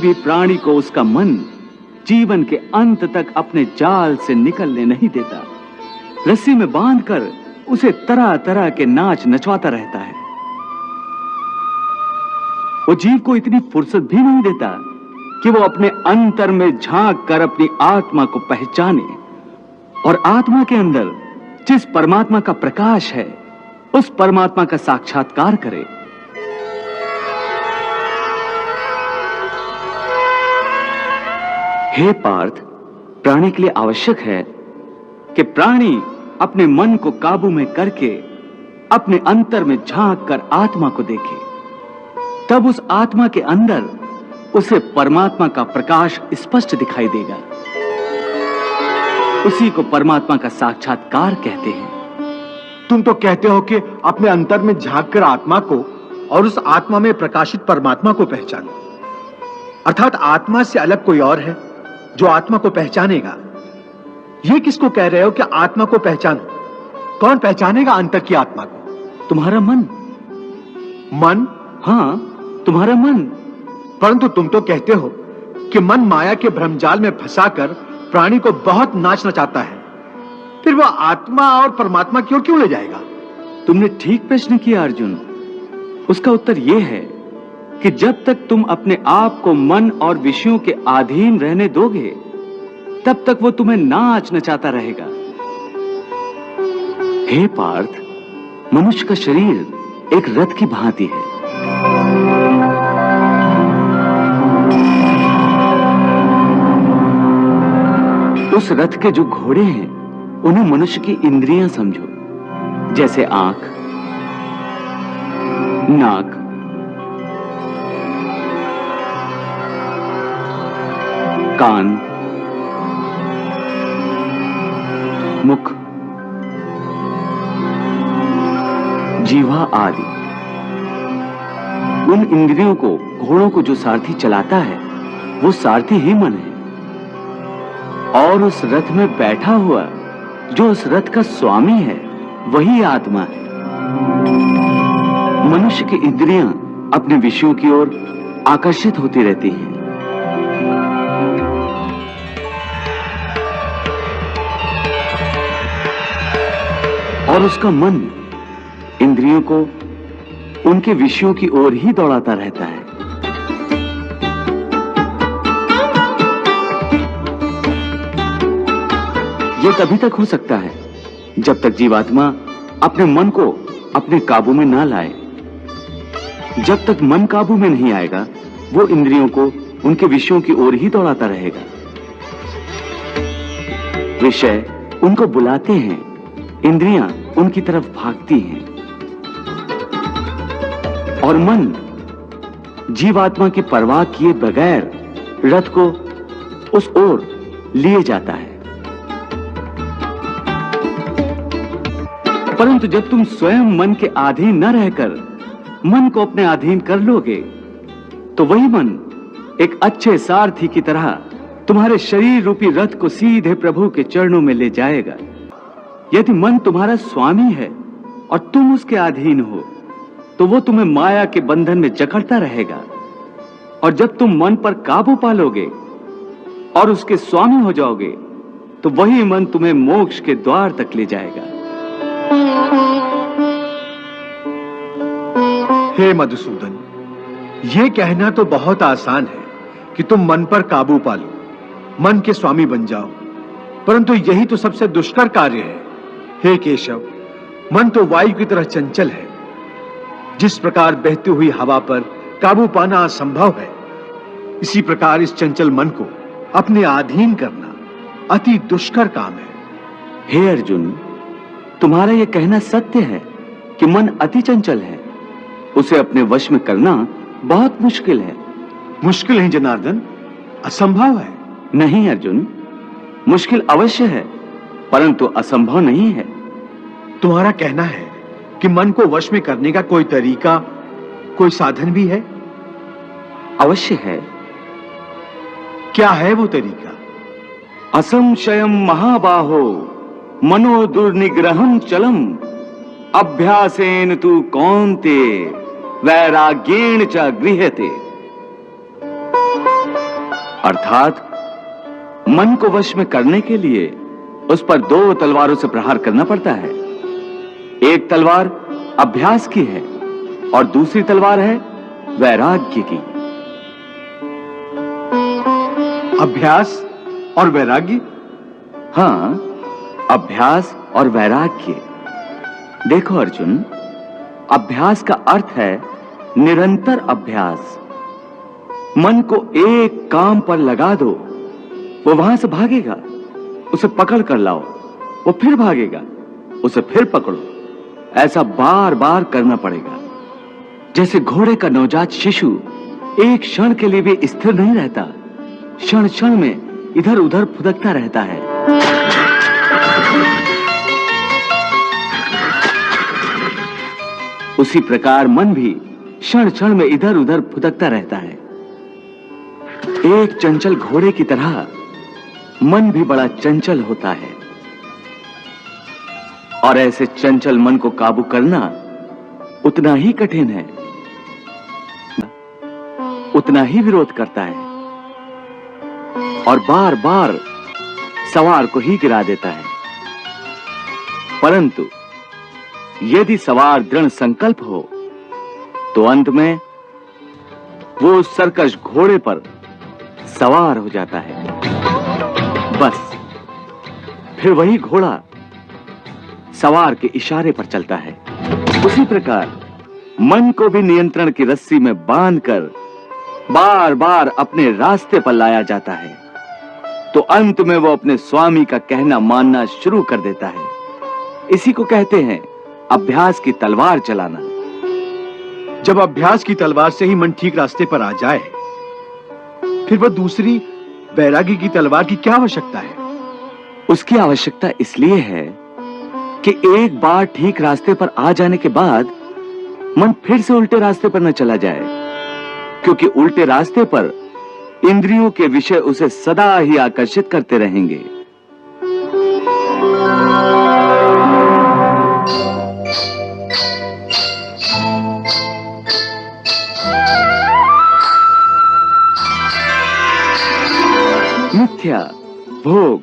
भी प्राणी को उसका मन जीवन के अंत तक अपने जाल से निकलने नहीं देता। रस्सी में बांधकर उसे तरह तरह के नाच नचवाता रहता है। वो जीव को इतनी फुर्सत भी नहीं देता कि वो अपने अंतर में झांक कर अपनी आत्मा को पहचाने और आत्मा के अंदर जिस परमात्मा का प्रकाश है उस परमात्मा का साक्षात्कार करे। हे पार्थ, प्राणी के लिए आवश्यक है कि प्राणी अपने मन को काबू में करके अपने अंतर में झांक कर आत्मा को देखे। तब उस आत्मा के अंदर उसे परमात्मा का प्रकाश स्पष्ट दिखाई देगा। उसी को परमात्मा का साक्षात्कार कहते हैं। तुम तो कहते हो कि अपने अंतर में झांक कर आत्मा को और उस आत्मा में प्रकाशित परमात्मा को पहचानो, अर्थात आत्मा से अलग कोई और है जो आत्मा को पहचानेगा। ये किसको कह रहे हो कि आत्मा को पहचानो? कौन पहचानेगा अंतर की आत्मा को? तुम्हारा मन। मन? हाँ, तुम्हारा मन। परंतु तुम तो कहते हो कि मन माया के भ्रमजाल में फंसाकर प्राणी को बहुत नाच नचाता है, फिर वह आत्मा और परमात्मा की ओर क्यों ले जाएगा? तुमने ठीक प्रश्न किया अर्जुन। उसका उत्तर यह है कि जब तक तुम अपने आप को मन और विषयों के अधीन रहने दोगे तब तक वो तुम्हें नाच नचाता रहेगा। हे पार्थ, मनुष्य का शरीर एक रथ की भांति है। उस रथ के जो घोड़े हैं उन्हें मनुष्य की इंद्रियां समझो, जैसे आंख, नाक, कान, मुख, जीवा आदि। उन इंद्रियों को, घोड़ों को जो सारथी चलाता है वो सारथी ही मन है, और उस रथ में बैठा हुआ जो उस रथ का स्वामी है वही आत्मा है। मनुष्य की इंद्रियां अपने विषयों की ओर आकर्षित होती रहती हैं। और उसका मन इंद्रियों को उनके विषयों की ओर ही दौड़ाता रहता है। यह तभी तक हो सकता है जब तक जीवात्मा अपने मन को अपने काबू में ना लाए। जब तक मन काबू में नहीं आएगा वो इंद्रियों को उनके विषयों की ओर ही दौड़ाता रहेगा। विषय उनको बुलाते हैं, इंद्रियां उनकी तरफ भागती हैं, और मन जीवात्मा की परवाह किए बगैर रथ को उस ओर लिए जाता है। परंतु जब तुम स्वयं मन के अधीन न रहकर मन को अपने अधीन कर लोगे तो वही मन एक अच्छे सारथी की तरह तुम्हारे शरीर रूपी रथ को सीधे प्रभु के चरणों में ले जाएगा। यदि मन तुम्हारा स्वामी है और तुम उसके अधीन हो तो वो तुम्हें माया के बंधन में जकड़ता रहेगा, और जब तुम मन पर काबू पालोगे और उसके स्वामी हो जाओगे तो वही मन तुम्हें मोक्ष के द्वार तक ले जाएगा। हे मधुसूदन, यह कहना तो बहुत आसान है कि तुम मन पर काबू पालो, मन के स्वामी बन जाओ, परंतु यही तो सबसे दुष्कर कार्य है। हे केशव, मन तो वायु की तरह चंचल है। जिस प्रकार बहती हुई हवा पर काबू पाना असंभव है, इसी प्रकार इस चंचल मन को अपने अधीन करना अति दुष्कर काम है। हे अर्जुन, तुम्हारा यह कहना सत्य है कि मन अति चंचल है। उसे अपने वश में करना बहुत मुश्किल है। मुश्किल नहीं जनार्दन, असंभव है। नहीं अर्जुन, मुश्किल अवश्य है परंतु असंभव नहीं है। तुम्हारा कहना है कि मन को वश में करने का कोई तरीका, कोई साधन भी है? अवश्य है। क्या है वो तरीका? असंशयम महाबाहो मनो दुर्निग्रहं चलम अभ्यासेन तु कौन्ते वैराग्येण च गृह्यते। अर्थात मन को वश में करने के लिए उस पर दो तलवारों से प्रहार करना पड़ता है। एक तलवार अभ्यास की है और दूसरी तलवार है वैराग्य की। अभ्यास और वैराग्य? हां, अभ्यास और वैराग्य। देखो अर्जुन, अभ्यास का अर्थ है निरंतर अभ्यास। मन को एक काम पर लगा दो, वो वहां से भागेगा, उसे पकड़ कर लाओ, वो फिर भागेगा, उसे फिर पकड़ो। ऐसा बार बार करना पड़ेगा। जैसे घोड़े का नवजात शिशु एक क्षण के लिए भी स्थिर नहीं रहता, क्षण क्षण में इधर उधर फुदकता रहता है। उसी प्रकार मन भी क्षण क्षण में इधर उधर फुदकता रहता है। एक चंचल घोड़े की तरह मन भी बड़ा चंचल होता है, और ऐसे चंचल मन को काबू करना उतना ही कठिन है, उतना ही विरोध करता है और बार बार सवार को ही गिरा देता है। परंतु यदि सवार दृढ़ संकल्प हो तो अंत में वो उस सरकश घोड़े पर सवार हो जाता है। बस फिर वही घोड़ा सवार के इशारे पर चलता है। उसी प्रकार मन को भी नियंत्रण की रस्सी में बांधकर बार बार अपने रास्ते पर लाया जाता है, तो अंत में वो अपने स्वामी का कहना मानना शुरू कर देता है। इसी को कहते हैं अभ्यास की तलवार चलाना। जब अभ्यास की तलवार से ही मन ठीक रास्ते पर आ जाए, फिर वह दूसरी वैराग्य की तलवार की क्या आवश्यकता है? उसकी आवश्यकता इसलिए है कि एक बार ठीक रास्ते पर आ जाने के बाद मन फिर से उल्टे रास्ते पर न चला जाए, क्योंकि उल्टे रास्ते पर इंद्रियों के विषय उसे सदा ही आकर्षित करते रहेंगे। मिथ्या, भोग,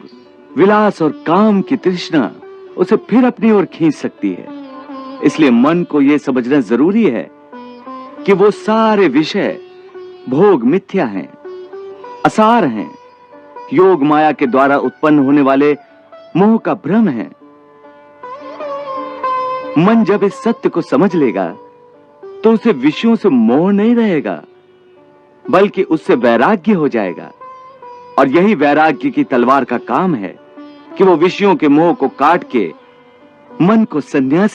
विलास और काम की तृष्णा उसे फिर अपनी ओर खींच सकती है। इसलिए मन को यह समझना जरूरी है कि वो सारे विषय भोग मिथ्या हैं, असार हैं, योग माया के द्वारा उत्पन्न होने वाले मोह का भ्रम है। मन जब इस सत्य को समझ लेगा तो उसे विषयों से मोह नहीं रहेगा, बल्कि उससे वैराग्य हो जाएगा। और यही वैराग्य की तलवार का काम है कि वो विषयों के मोह को काट के मन को संन्यास